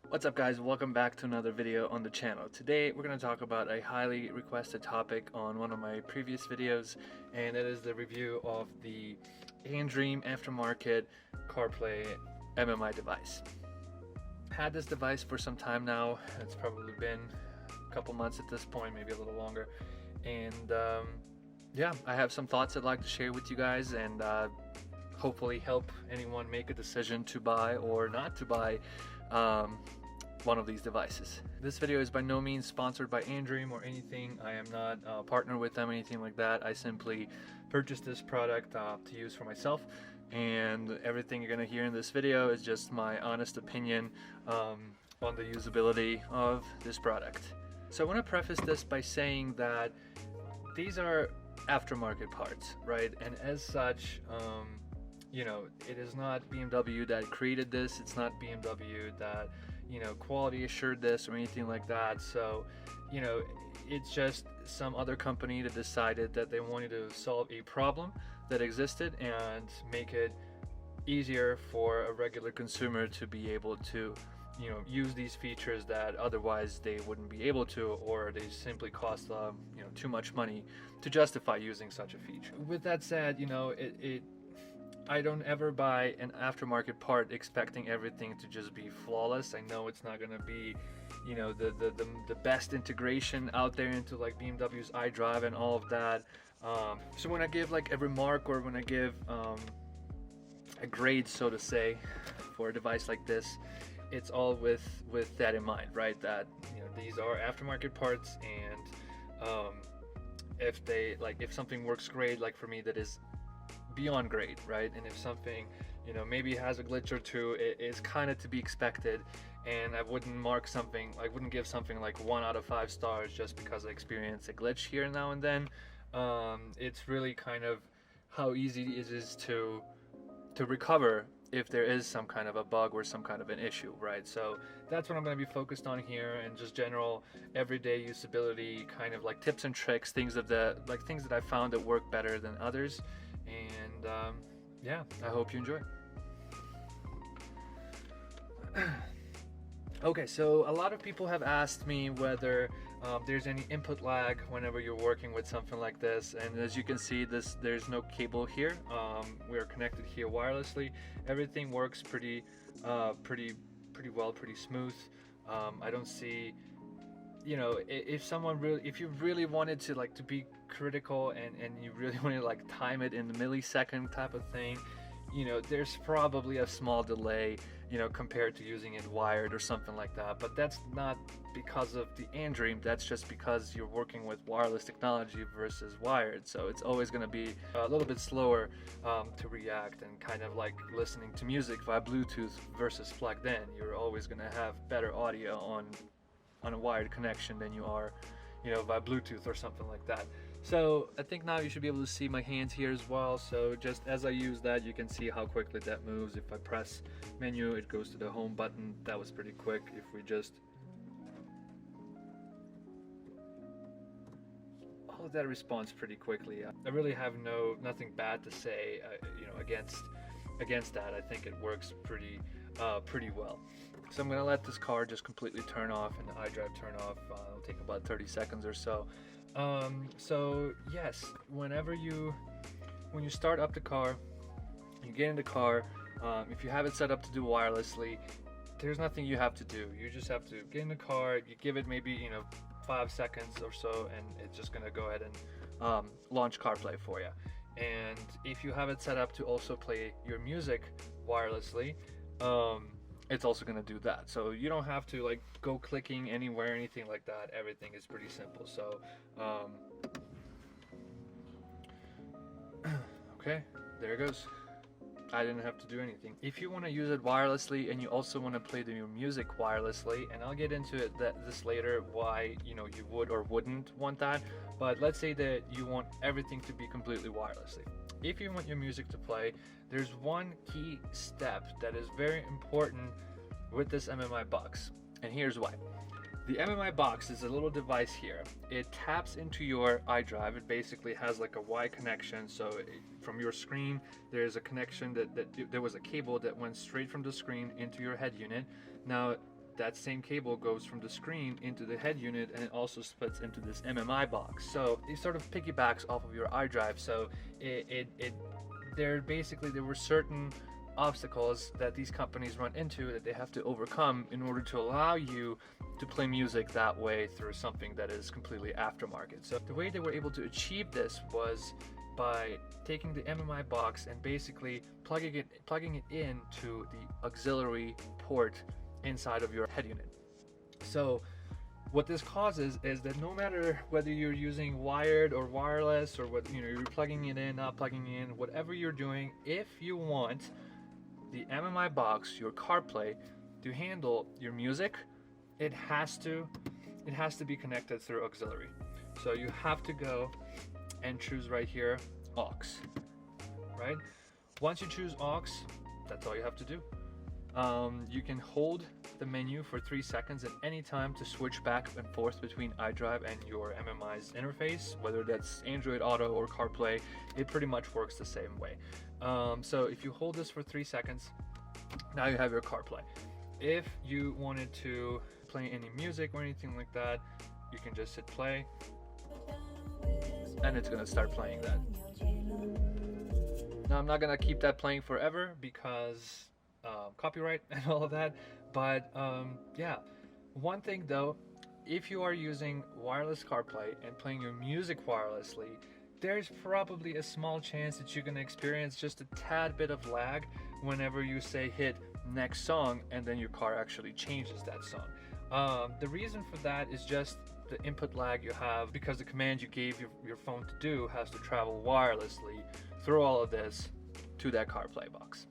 What's up guys, welcome back to another video on the channel. Today we're going to talk about a highly requested topic on one of my previous videos, and it is the review of the Andream Aftermarket CarPlay MMI device. Had this device for some time now. It's probably been a couple months at this point, maybe a little longer, and yeah, I have some thoughts I'd like to share with you guys and hopefully help anyone make a decision to buy or not to buy one of these devices. This video is by no means sponsored by Andream or anything. I am not partnered with them, anything like that. I simply purchased this product to use for myself, and everything you're gonna hear in this video is just my honest opinion on the usability of this product. So I want to preface this by saying that these are aftermarket parts, right? And as such, you know, it is not BMW that created this. It's not BMW that, you know, quality assured this or anything like that. So, you know, it's just some other company that decided that they wanted to solve a problem that existed and make it easier for a regular consumer to be able to, you know, use these features that otherwise they wouldn't be able to, or they simply cost you know, too much money to justify using such a feature. With that said, you know, I don't ever buy an aftermarket part expecting everything to just be flawless. I know it's not gonna be, you know, the best integration out there into like BMW's iDrive and all of that. So when I give like a remark, or when I give a grade, so to say, for a device like this, it's all with that in mind, right? That, you know, these are aftermarket parts, and if something works great, like for me, that is beyond great, right? And if something, you know, maybe has a glitch or two, it is kind of to be expected, and I wouldn't give something like 1 out of 5 stars just because I experience a glitch here now and then. It's really kind of how easy it is to recover if there is some kind of a bug or some kind of an issue, right? So that's what I'm going to be focused on here, and just general everyday usability, kind of like tips and tricks, things that I found that work better than others. And yeah, I hope you enjoy. Okay, so a lot of people have asked me whether there's any input lag whenever you're working with something like this, and as you can see, there's no cable here. We are connected here wirelessly. Everything works pretty well, pretty smooth. I don't see, you know, if you really wanted to like to be critical and you really want to like time it in the millisecond type of thing, you know, there's probably a small delay, you know, compared to using it wired or something like that. But that's not because of the Andream, that's just because you're working with wireless technology versus wired. So it's always going to be a little bit slower to react, and kind of like listening to music via Bluetooth versus plugged in. You're always going to have better audio on a wired connection than you are, you know, via Bluetooth or something like that. So I think now you should be able to see my hands here as well. So just as I use that, you can see how quickly that moves. If I press menu, it goes to the home button. That was pretty quick. If we just, all of that responds pretty quickly. I really have nothing bad to say, you know, against that. I think it works pretty well. So I'm gonna let this car just completely turn off and the iDrive turn off. It'll take about 30 seconds or so. So yes, when you start up the car, you get in the car, if you have it set up to do wirelessly, there's nothing you have to do. You just have to get in the car, you give it maybe, you know, 5 seconds or so, and it's just gonna go ahead and launch CarPlay for you. And if you have it set up to also play your music wirelessly, it's also going to do that. So you don't have to like go clicking anywhere, anything like that. Everything is pretty simple. So okay, there it goes. I didn't have to do anything. If you want to use it wirelessly and you also want to play your music wirelessly, and I'll get into this later, why, you know, you would or wouldn't want that, but let's say that you want everything to be completely wirelessly. If you want your music to play, there's one key step that is very important with this MMI box, and here's why. The MMI box is a little device here. It taps into your iDrive. It basically has like a Y connection. So from your screen, there's a connection that there was a cable that went straight from the screen into your head unit. Now, that same cable goes from the screen into the head unit, and it also splits into this MMI box. So it sort of piggybacks off of your iDrive. So there were certain obstacles that these companies run into that they have to overcome in order to allow you to play music that way through something that is completely aftermarket. So the way they were able to achieve this was by taking the MMI box and basically plugging it into the auxiliary port inside of your head unit. So what this causes is that no matter whether you're using wired or wireless, or what, you know, you're plugging it in, not plugging in, whatever you're doing, if you want the MMI box, your CarPlay, to handle your music, it has to be connected through auxiliary. So you have to go and choose right here aux, right? Once you choose aux, that's all you have to do. You can hold the menu for 3 seconds at any time to switch back and forth between iDrive and your MMI's interface, whether that's Android Auto or CarPlay. It pretty much works the same way. So if you hold this for 3 seconds, now you have your CarPlay. If you wanted to play any music or anything like that, you can just hit play and it's gonna start playing that. Now I'm not gonna keep that playing forever because copyright and all of that, but yeah. One thing though, if you are using wireless CarPlay and playing your music wirelessly, there's probably a small chance that you're going to experience just a tad bit of lag whenever you say hit next song and then your car actually changes that song. The reason for that is just the input lag you have because the command you gave your phone to do has to travel wirelessly through all of this to that CarPlay box.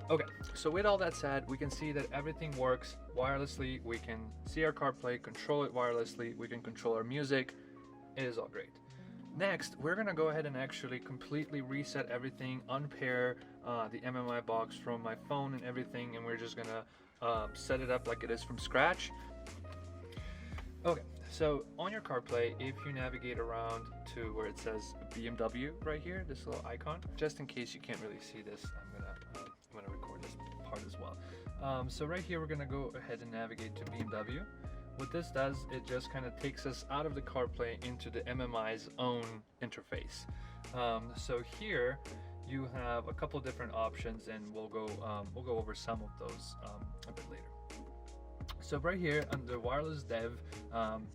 Okay, so with all that said, we can see that everything works wirelessly. We can see our CarPlay, control it wirelessly, we can control our music. It is all great. Next, we're gonna go ahead and actually completely reset everything, unpair the MMI box from my phone and everything, and we're just gonna set it up like it is from scratch. Okay, so on your CarPlay, if you navigate around to where it says BMW right here, this little icon, just in case you can't really see this, I'm gonna record this part as well. So right here, we're gonna go ahead and navigate to BMW. What this does, it just kind of takes us out of the CarPlay into the MMI's own interface. So here you have a couple different options, and we'll go over some of those a bit later. So right here under wireless dev,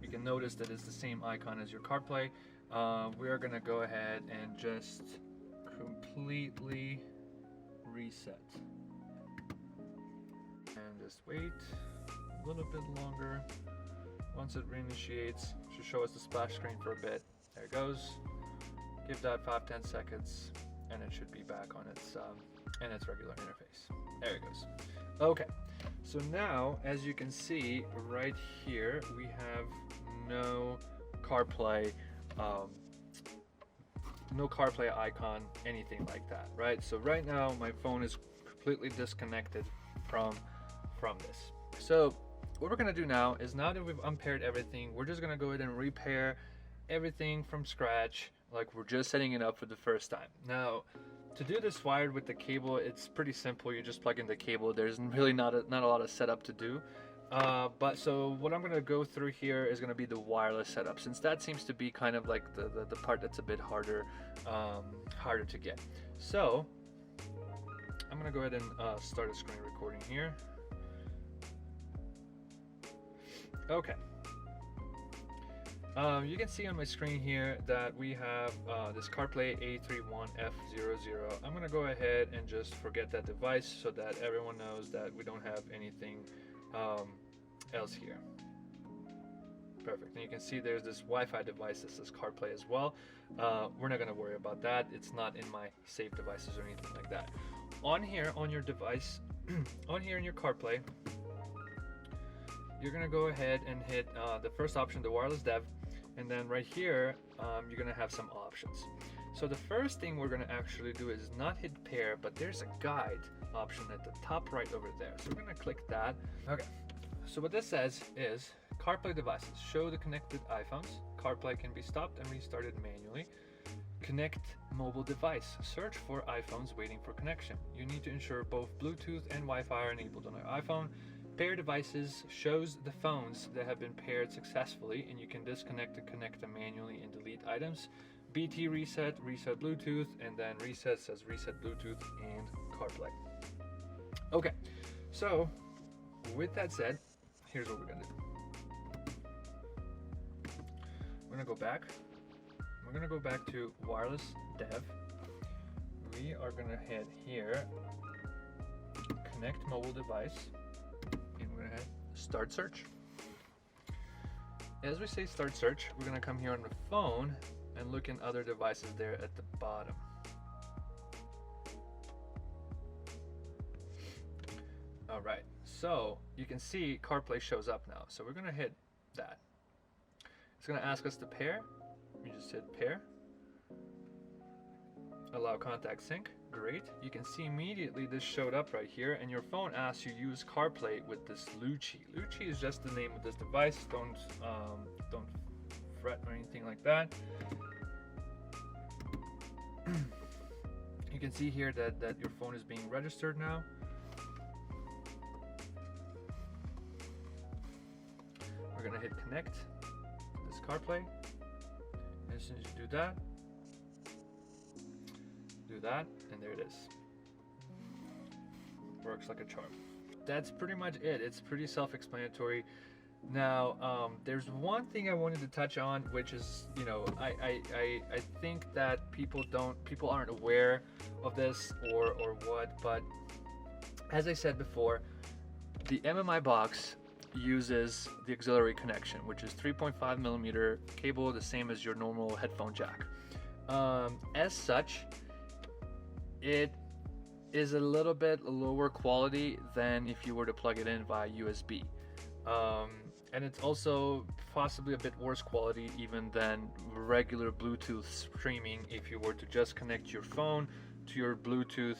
you can notice that it's the same icon as your CarPlay. We are going to go ahead and just completely reset, and just wait a little bit longer. Once it reinitiates, it should show us the splash screen for a bit. There it goes. Give that 5-10 seconds, and it should be back on its regular interface. There it goes. Okay, so now as you can see right here, we have no CarPlay icon, anything like that, right? So right now my phone is completely disconnected from this. So what we're gonna do now is, now that we've unpaired everything, we're just gonna go ahead and repair everything from scratch, like we're just setting it up for the first time. Now, to do this wired with the cable, it's pretty simple. You just plug in the cable. There's really not a lot of setup to do. But so what I'm gonna go through here is gonna be the wireless setup, since that seems to be kind of like the part that's a bit harder to get. So I'm gonna go ahead and start a screen recording here. Okay. You can see on my screen here that we have this CarPlay A31F00. I'm gonna go ahead and just forget that device so that everyone knows that we don't have anything else here. Perfect. And you can see there's this Wi-Fi device that says CarPlay as well. We're not gonna worry about that. It's not in my saved devices or anything like that. On here, on your device, on here in your CarPlay, you're gonna go ahead and hit the first option, the wireless dev, and then right here you're gonna have some options. So the first thing we're gonna actually do is not hit pair, but there's a guide option at the top right over there. So we're gonna click that. Okay, so what this says is CarPlay devices. Show the connected iPhones. CarPlay can be stopped and restarted manually. Connect mobile device. Search for iPhones waiting for connection. You need to ensure both Bluetooth and Wi-Fi are enabled on your iPhone. Pair devices shows the phones that have been paired successfully, and you can disconnect and connect them manually and delete items. BT reset, reset Bluetooth, and then reset says reset Bluetooth and CarPlay. Okay, so with that said, here's what we're gonna do. We're gonna go back. We're gonna go back to wireless dev. We are gonna hit here, connect mobile device, and we're gonna hit start search. As we say start search, we're gonna come here on the phone and look in other devices there at the bottom. All right, so you can see CarPlay shows up now. So we're gonna hit that. It's gonna ask us to pair. We just hit pair. Allow contact sync. Great. You can see immediately this showed up right here, and your phone asks you use CarPlay with this Lucci. Lucci is just the name of this device. Don't fret or anything like that. You can see here that your phone is being registered now. We're gonna hit connect to this CarPlay. As soon as you do that, and there it is. Works like a charm. That's pretty much it. It's pretty self-explanatory. Now, there's one thing I wanted to touch on, which is, you know, I think that people aren't aware of this or what, but as I said before, the MMI box uses the auxiliary connection, which is 3.5 millimeter cable, the same as your normal headphone jack. As such, it is a little bit lower quality than if you were to plug it in via USB. And it's also possibly a bit worse quality even than regular Bluetooth streaming if you were to just connect your phone to your Bluetooth,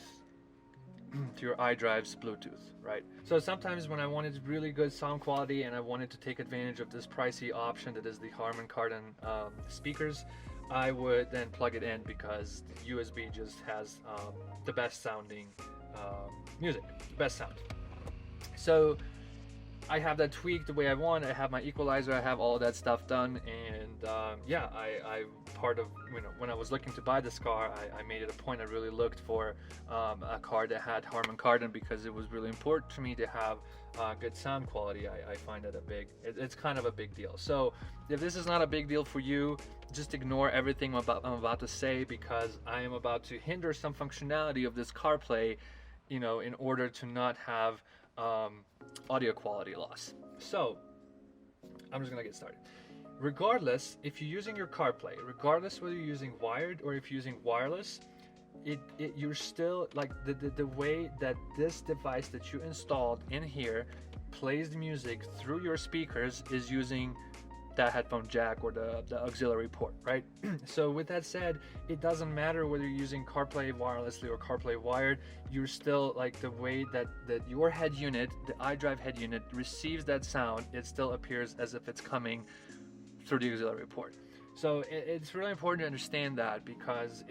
to your iDrive's Bluetooth, right? So sometimes when I wanted really good sound quality and I wanted to take advantage of this pricey option that is the Harman Kardon speakers, I would then plug it in because the USB just has the best sounding music, the best sound. So I have that tweaked the way I want. I have my equalizer, I have all of that stuff done, and yeah, I part of, you know, when I was looking to buy this car, I made it a point. I really looked for a car that had Harman Kardon because it was really important to me to have good sound quality. I find that it's kind of a big deal. So if this is not a big deal for you, just ignore everything I'm about to say, because I am about to hinder some functionality of this CarPlay, you know, in order to not have audio quality loss. So I'm just gonna get started. Regardless, if you're using your CarPlay, regardless whether you're using wired or if you're using wireless, you're still like the way that this device that you installed in here plays the music through your speakers is using that headphone jack or the auxiliary port, right? So with that said, it doesn't matter whether you're using CarPlay wirelessly or CarPlay wired, you're still like the way that your head unit, the iDrive head unit, receives that sound, it still appears as if it's coming through the auxiliary port. So it's really important to understand that, because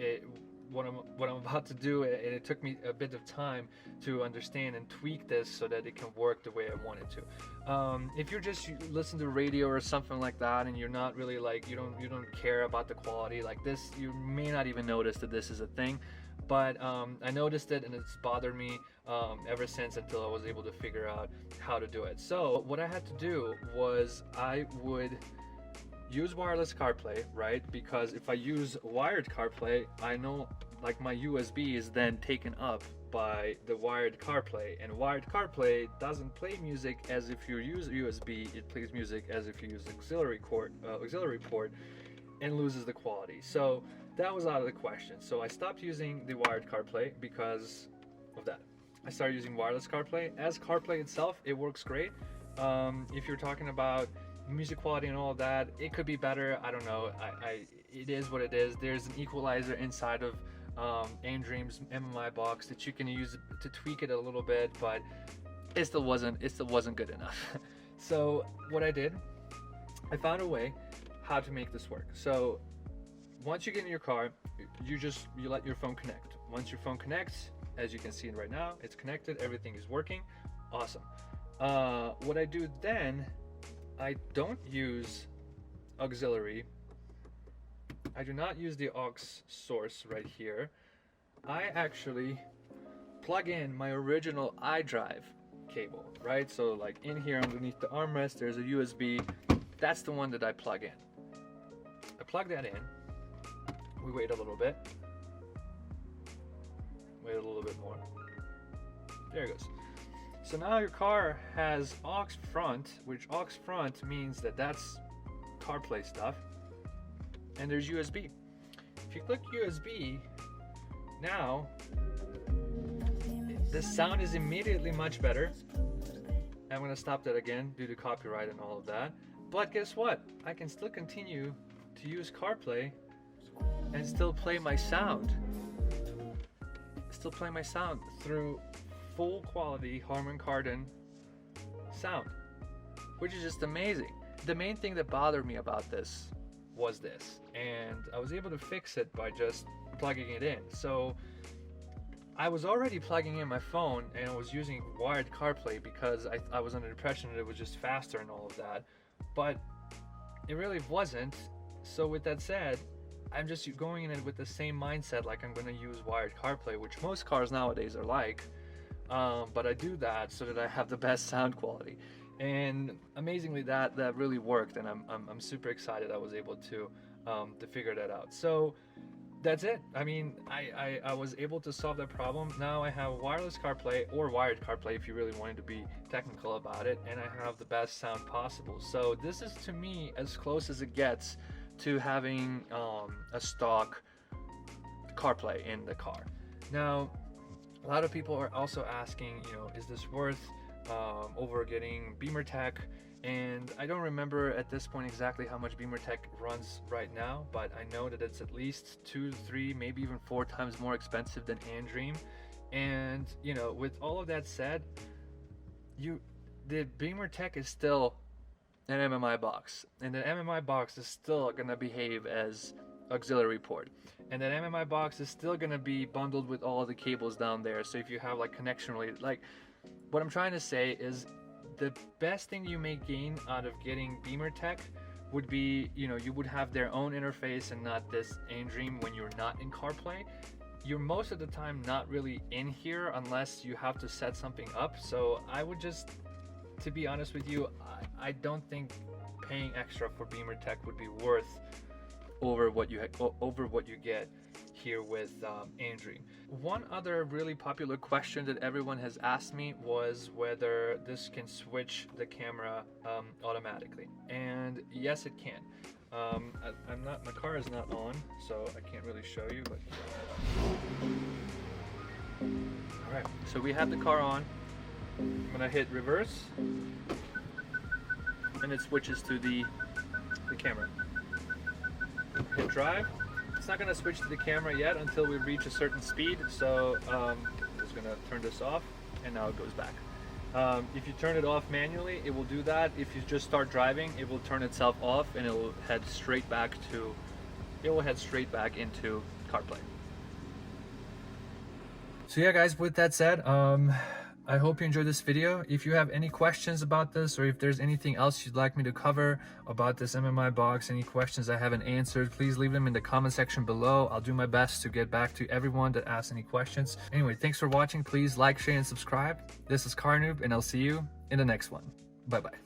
what I'm about to do, and it took me a bit of time to understand and tweak this so that it can work the way I want it to. If you're just listening to radio or something like that, and you're not really like, you don't care about the quality like this, you may not even notice that this is a thing. But I noticed it, and it's bothered me ever since, until I was able to figure out how to do it. So what I had to do was I would use wireless CarPlay, right? Because if I use wired CarPlay, I know like my USB is then taken up by the wired CarPlay, and wired CarPlay doesn't play music as if you use USB, it plays music as if you use auxiliary port, and loses the quality. So that was out of the question. So I stopped using the wired CarPlay because of that. I started using wireless CarPlay. As CarPlay itself, it works great. If you're talking about music quality and all of that, it could be better. I don't know. It is what it is. There's an equalizer inside of Andream's MMI box that you can use to tweak it a little bit, but it still wasn't good enough. So what I did, I found a way how to make this work. So once you get in your car, you let your phone connect. Once your phone connects, as you can see right now, it's connected, everything is working. Awesome. What I do then, I don't use auxiliary. I do not use the aux source right here. I actually plug in my original iDrive cable, right? So like in here underneath the armrest, there's a USB. That's the one that I plug in. I plug that in. We wait a little bit. Wait a little bit more. There it goes. So now your car has aux front, which aux front means that that's CarPlay stuff. And there's USB. If you click USB, now the sound is immediately much better. I'm gonna stop that again due to copyright and all of that. But guess what? I can still continue to use CarPlay and still play my sound. Still play my sound through full quality Harman Kardon sound, which is just amazing. The main thing that bothered me about this was this, and I was able to fix it by just plugging it in. So I was already plugging in my phone and I was using wired CarPlay because I was under the impression that it was just faster and all of that, but it really wasn't. So with that said, I'm just going in it with the same mindset, like I'm going to use wired CarPlay, which most cars nowadays are like, but I do that so that I have the best sound quality. And amazingly, that really worked, and I'm super excited I was able to figure that out. So that's it. I mean, I was able to solve that problem. Now I have wireless CarPlay, or wired CarPlay if you really wanted to be technical about it, and I have the best sound possible. So this is, to me, as close as it gets to having a stock CarPlay in the car. Now, a lot of people are also asking, you know, is this worth over getting Beamer Tech? And I don't remember at this point exactly how much Beamer Tech runs right now, but I know that it's at least 2, 3, maybe even 4 times more expensive than Andream. And you know, with all of that said, the Beamer Tech is still an MMI box, and the MMI box is still gonna behave as auxiliary port, and that MMI box is still gonna be bundled with all the cables down there. So if you have like connection related, like, what I'm trying to say is the best thing you may gain out of getting Beamer Tech would be, you know, you would have their own interface and not this Andream when you're not in CarPlay. You're most of the time not really in here unless you have to set something up. So I would just, to be honest with you, I don't think paying extra for Beamer Tech would be worth over what you get here with Andream. One other really popular question that everyone has asked me was whether this can switch the camera automatically, and yes, it can. My car is not on, so I can't really show you, but all right, so we have the car on. I'm gonna hit reverse and it switches to the camera. Hit drive. It's not going to switch to the camera yet until we reach a certain speed, so I'm just going to turn this off, and now it goes back. If you turn it off manually, it will do that. If you just start driving, it will turn itself off and it will head straight back into CarPlay. So yeah guys, with that said, I hope you enjoyed this video. If you have any questions about this, or if there's anything else you'd like me to cover about this MMI box, any questions I haven't answered, please leave them in the comment section below. I'll do my best to get back to everyone that asks any questions. Anyway, thanks for watching. Please like, share, and subscribe. This is Car Noob, and I'll see you in the next one. Bye-bye.